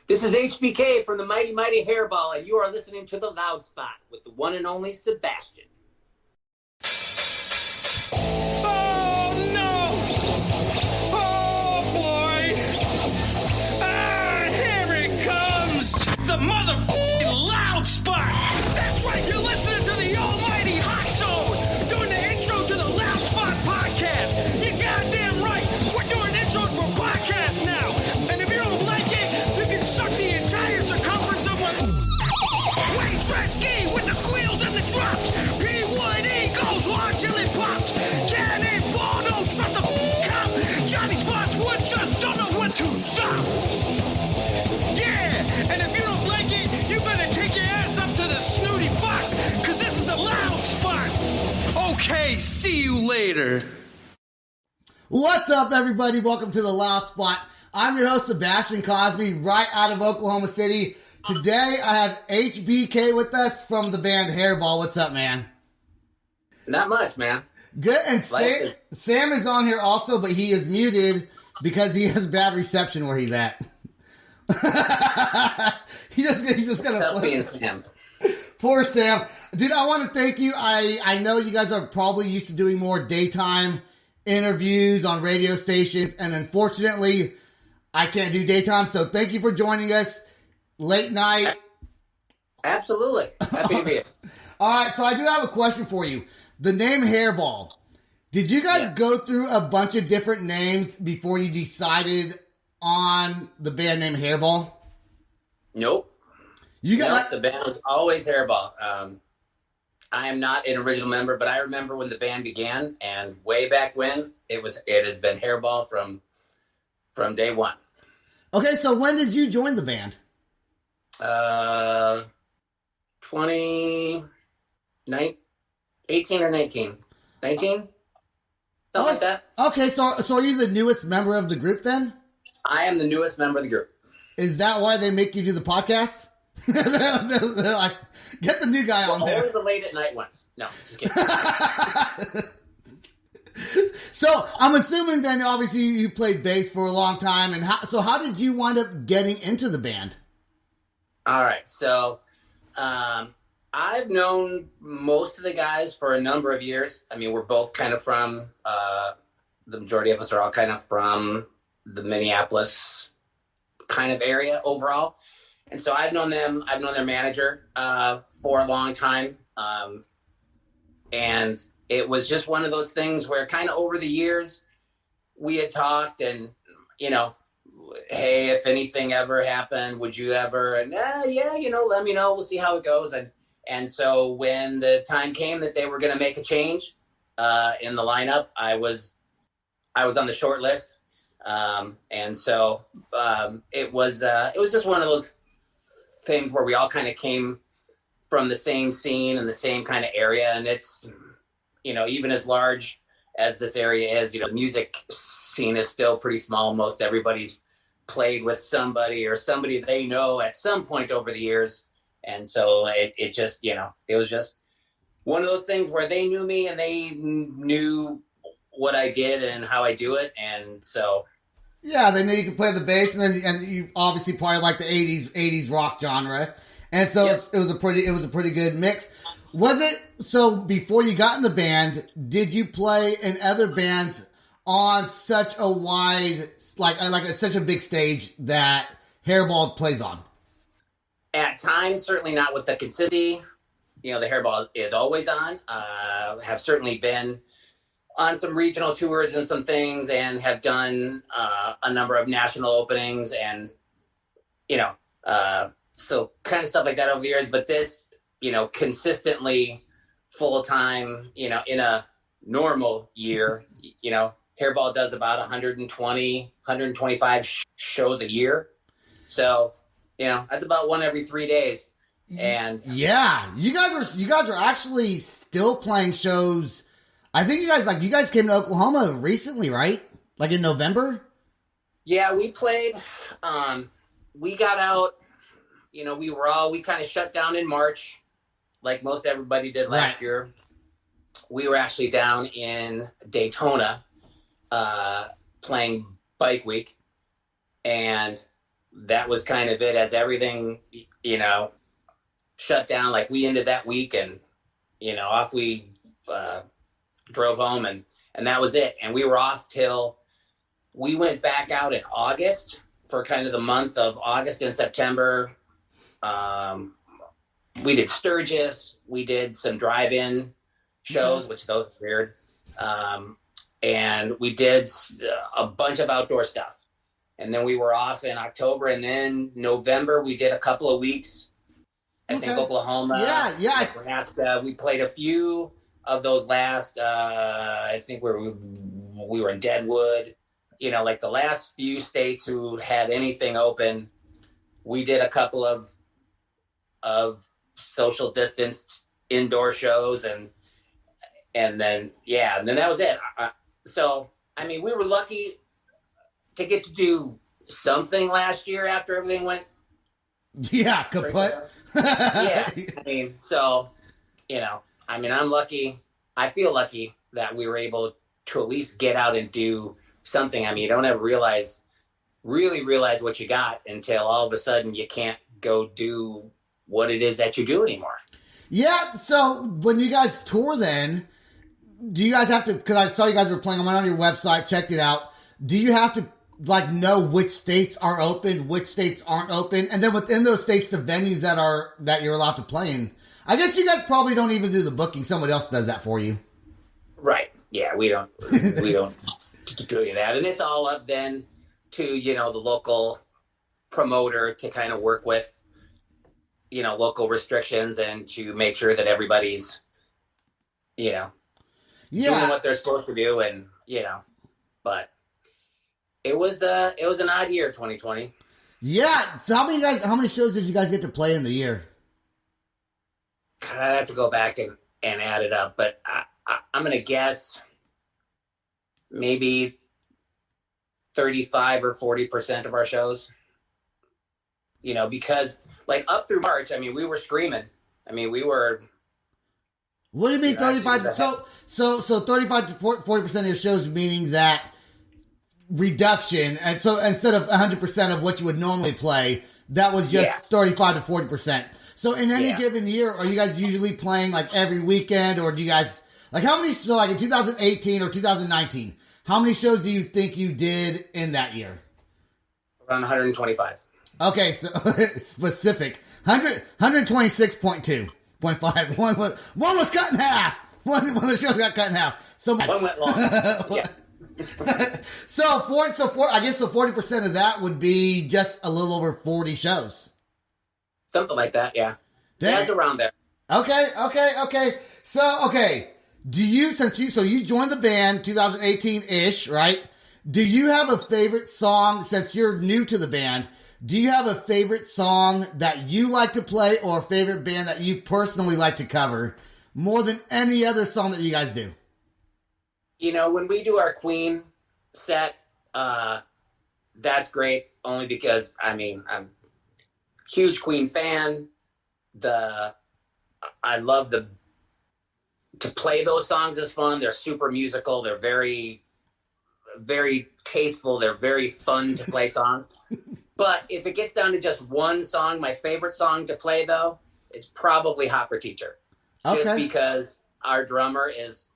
This is HBK from the Mighty Mighty Hairball, and you are listening to The Loud Spot with the one and only Sebastian. Oh, no! Oh, boy! Ah, here it comes! The motherfucking Loud Spot! That's right, you're listening to the almighty Hot Zone, doing the intro to the Loud Spot podcast. You goddamn right, we're doing intros for podcasts now. And if you don't like it, you can suck the entire circumference of my Wayne Gretzky with the squeals and the drops. P1E goes hard till it pops. Cannonball, don't trust a cop. Johnny Spotswood just don't know when to stop. Yeah, and if you don't like it, you better take your ass up to the snooty box, cause this is the Loud Spot. Okay, see you later. What's up, everybody? Welcome to the Loud Spot. I'm your host, Sebastian Cosby, right out of Oklahoma City. Today, I have HBK with us from the band HAIRBALL. What's up, man? Not much, man. Good. And Sam is on here also, but he is muted because he has bad reception where he's at. he's just gonna play. Sam. Poor Sam. Dude, I want to thank you. I know you guys are probably used to doing more daytime interviews on radio stations, and unfortunately, I can't do daytime, so thank you for joining us late night. Absolutely. Happy to be here. All right, so I do have a question for you. The name HAIRBALL. Did you guys go through a bunch of different names before you decided on the band name HAIRBALL? Nope. You got the band was always HAIRBALL. I am not an original member, but I remember when the band began, and way back when it has been HAIRBALL from day one. Okay, so when did you join the band? 18 or 19? 19? Something like that. Okay, so are you the newest member of the group then? I am the newest member of the group. Is that why they make you do the podcast? they're like, get the new guy on there. Only the late at night ones. No, just kidding. So I'm assuming then, obviously, you played bass for a long time, and how did you wind up getting into the band? All right, so I've known most of the guys for a number of years. I mean, we're both kind of from, the majority of us are all kind of from the Minneapolis kind of area overall. And so I've known their manager for a long time. And it was just one of those things where kind of over the years we had talked and, you know, hey, if anything ever happened, would you ever? And yeah, you know, let me know. We'll see how it goes. And so when the time came that they were going to make a change in the lineup, I was on the short list. And so it was just one of those things where we all kind of came from the same scene and the same kind of area. And it's, you know, even as large as this area is, you know, the music scene is still pretty small. Most everybody's played with somebody or somebody they know at some point over the years. And so it just, you know, it was just one of those things where they knew me and they knew what I did and how I do it. And so. Yeah, they knew you could play the bass, and you obviously probably like the 80s rock genre. And so it was a pretty good mix. Was it, so before you got in the band, did you play in other bands on such a wide, such a big stage that HAIRBALL plays on? At times, certainly not with the consistency. You know, the HAIRBALL is always on. Have certainly been on some regional tours and some things, and have done a number of national openings, and, you know, so kind of stuff like that over the years. But this, you know, consistently full time, you know, in a normal year, you know, HAIRBALL does about 120, 125 shows a year. So, you know, that's about one every 3 days. And yeah, you guys are actually still playing shows. I think you guys came to Oklahoma recently, right? Like in November? Yeah, we played. We got out, you know, we kind of shut down in March, like most everybody did last year. We were actually down in Daytona playing Bike Week. And that was kind of it as everything, shut down. Like we ended that week and, off we drove home and that was it. And we were off till we went back out in August for kind of the month of August and September. We did Sturgis. We did some drive-in shows, which those were weird. And we did a bunch of outdoor stuff. And then we were off in October. And then November, we did a couple of weeks. I think Oklahoma, Nebraska. We played a few of those last, I think we were in Deadwood. Like the last few states who had anything open, we did a couple of social distanced indoor shows and then that was it. So, I mean, we were lucky to get to do something last year after everything went. Yeah, kaput. Yeah. I mean, so, I'm lucky. I feel lucky that we were able to at least get out and do something. I mean, you don't ever really realize what you got until all of a sudden you can't go do what it is that you do anymore. Yeah. So when you guys tour then, do you guys have to, because I saw you guys were playing, I went on your website, checked it out. Do you have to know which states are open, which states aren't open? And then within those states, the venues that you're allowed to play in. I guess you guys probably don't even do the booking. Someone else does that for you. Right. Yeah. We don't do any of that. And it's all up then to, the local promoter to kind of work with, local restrictions and to make sure that everybody's, doing what they're supposed to do. And, but it was an odd year, 2020. Yeah. So how many shows did you guys get to play in the year? God, I'd have to go back and add it up, but I'm going to guess maybe 35 or 40% of our shows, because like up through March, I mean, we were screaming. I mean, we were. What do you mean 35? So 35 to 40% of your shows, meaning that reduction. And so instead of 100% of what you would normally play, that was just 35 to 40%. So in any given year, are you guys usually playing like every weekend, or do you guys like so like in 2018 or 2019, how many shows do you think you did in that year? Around 125. Okay, so specific. 126.2.5. One was cut in half. One of the shows got cut in half. So one went long. Yeah. So 40% of that would be just a little over 40 shows. Something like that, yeah. That's around there. Okay. So, do you, so you joined the band 2018-ish, right? Do you have a favorite song, since you're new to the band, do you have a favorite song that you like to play or a favorite band that you personally like to cover more than any other song that you guys do? When we do our Queen set, that's great only because, I mean, I'm a huge Queen fan. I love to play those songs is fun. They're super musical. They're very, very tasteful. They're very fun to play songs. But if it gets down to just one song, my favorite song to play, though, is probably Hot for Teacher. Okay. Just because our drummer is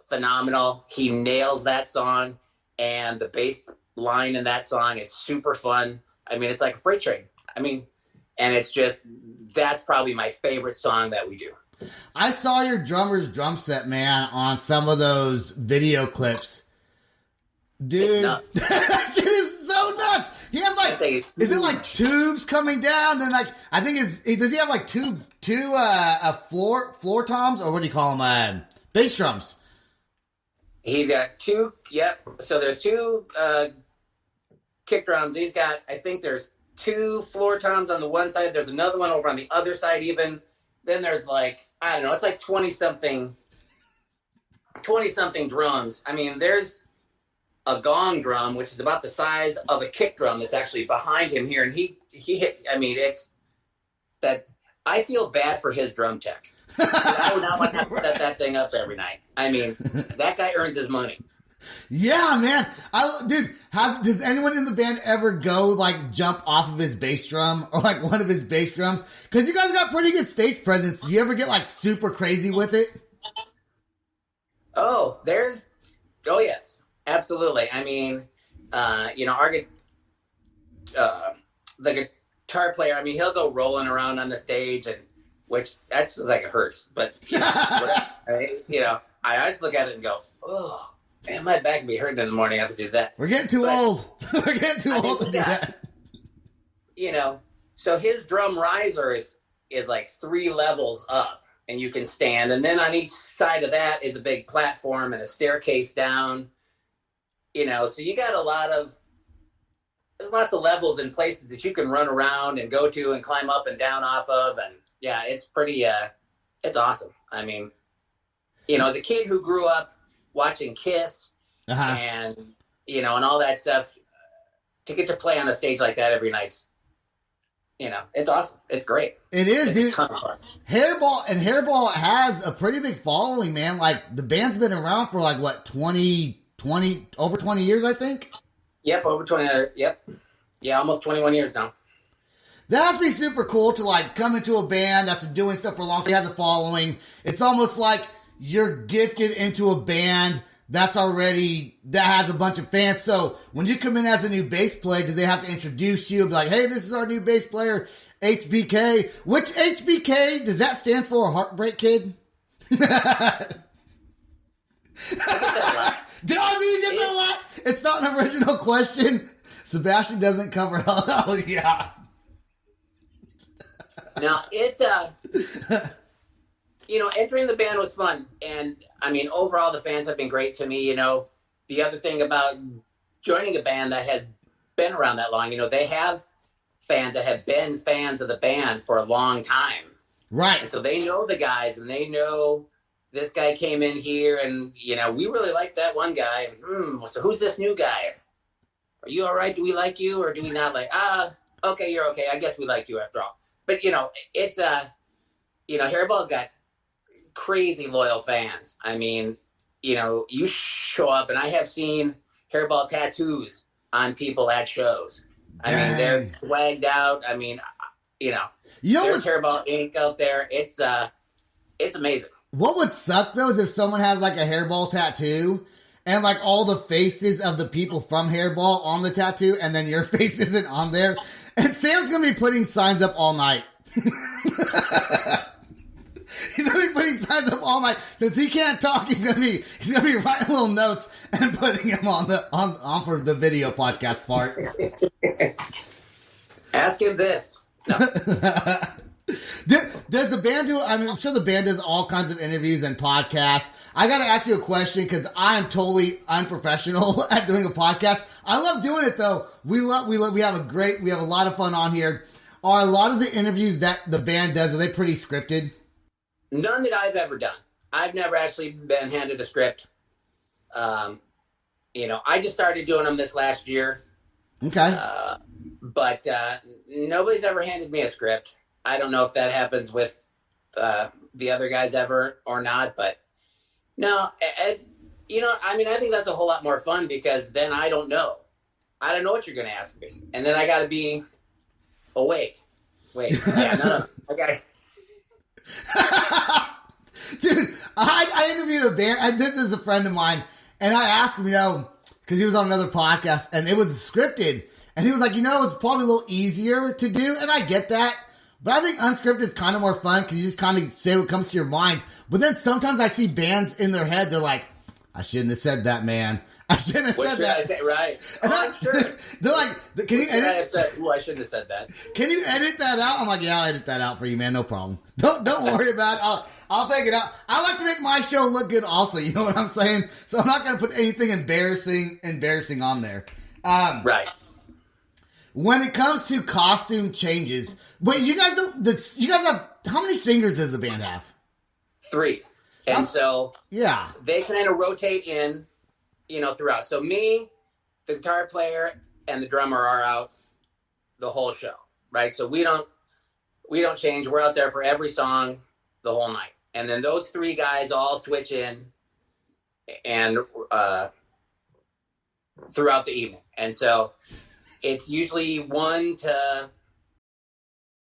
phenomenal. He nails that song, and the bass line in that song is super fun. I mean, it's like a freight train. I mean, and it's just, that's probably my favorite song that we do. I saw your drummer's drum set, man, on some of those video clips. Dude, it's nuts. That shit is so nuts. He has like, is it like tubes coming down? Then like, I think does he have like two floor toms, or what do you call them? Bass drums. He's got two. Yep. So there's two kick drums. He's got, I think there's two floor toms on the one side. There's another one over on the other side even. Then there's like, I don't know, it's like 20 something drums. I mean, there's a gong drum, which is about the size of a kick drum that's actually behind him here. And he hit, I mean, it's that, I feel bad for his drum tech. I would not want to have to set that thing up every night. I mean, that guy earns his money. Yeah, man. Dude, does anyone in the band ever go like jump off of his bass drum or like one of his bass drums? Because you guys got pretty good stage presence. Do you ever get like super crazy with it? Oh, yes, absolutely. I mean, the guitar player, I mean, he'll go rolling around on the stage, and which that's like it hurts, but I just look at it and go, oh, man, my back can be hurting in the morning. I have to do that. We're getting too old. We're getting too old to do that. So his drum riser is like 3 levels up, and you can stand. And then on each side of that is a big platform and a staircase down. So you got there's lots of levels and places that you can run around and go to and climb up and down off of. And yeah, it's pretty, it's awesome. I mean, as a kid who grew up watching Kiss and, and all that stuff, to get to play on a stage like that every night, it's awesome. It's great. It is, it's dude. Hairball has a pretty big following, man. Like the band's been around for like what, over 20 years, I think. Yep. Over 20. Yep. Yeah. Almost 21 years now. That has to be super cool to like come into a band that's been doing stuff for a long time, has a following. It's almost like you're gifted into a band that has a bunch of fans. So when you come in as a new bass player, do they have to introduce you and be like, hey, this is our new bass player, HBK? Which HBK, does that stand for? Heartbreak Kid? Do you get that a lot? It's not an original question. Sebastian doesn't cover. Oh, yeah. Now, entering the band was fun. And, I mean, overall, the fans have been great to me. The other thing about joining a band that has been around that long, they have fans that have been fans of the band for a long time. Right. And so they know the guys, and they know this guy came in here, and, we really like that one guy. So who's this new guy? Are you all right? Do we like you, or do we not like? Okay, you're okay. I guess we like you after all. But, Hairball's got crazy loyal fans. I mean, you show up, and I have seen Hairball tattoos on people at shows. I mean, they're swagged out. I mean, there's Hairball ink out there. It's amazing. What would suck though is if someone has like a Hairball tattoo and like all the faces of the people from Hairball on the tattoo, and then your face isn't on there. And Sam's gonna be putting signs up all night. He's gonna be putting signs up all night. Since he can't talk, he's gonna be writing little notes and putting them on for the video podcast part. Ask him this. No. Does the band do? I'm sure the band does all kinds of interviews and podcasts. I got to ask you a question because I am totally unprofessional at doing a podcast. I love doing it though. We have a lot of fun on here. Are a lot of the interviews that the band does, are they pretty scripted? None that I've ever done. I've never actually been handed a script. I just started doing them this last year. Okay. But nobody's ever handed me a script. I don't know if that happens with the other guys ever or not, but no, I think that's a whole lot more fun because then I don't know. I don't know what you're going to ask me. And then I got to be awake. Wait, yeah, no. I got to. Dude, I interviewed a band. I did this as a friend of mine, and I asked him, because he was on another podcast, and it was scripted. And he was like, it's probably a little easier to do, and I get that. But I think unscripted is kind of more fun because you just kind of say what comes to your mind. But then sometimes I see bands in their head, they're like, I shouldn't have said that, man. I shouldn't have said that. I say? Right. And I'm sure. They're like, can you edit? I shouldn't have said that. Can you edit that out? I'm like, yeah, I'll edit that out for you, man. No problem. Don't worry about it. I'll take it out. I like to make my show look good also. You know what I'm saying? So I'm not going to put anything embarrassing on there. Right. When it comes to costume changes, wait, you guys have, how many singers does the band have? 3. And so yeah, they kind of rotate in, throughout. So me, the guitar player, and the drummer are out the whole show, right? So we don't change. We're out there for every song the whole night. And then those 3 guys all switch in and throughout the evening. And so it's usually 1 to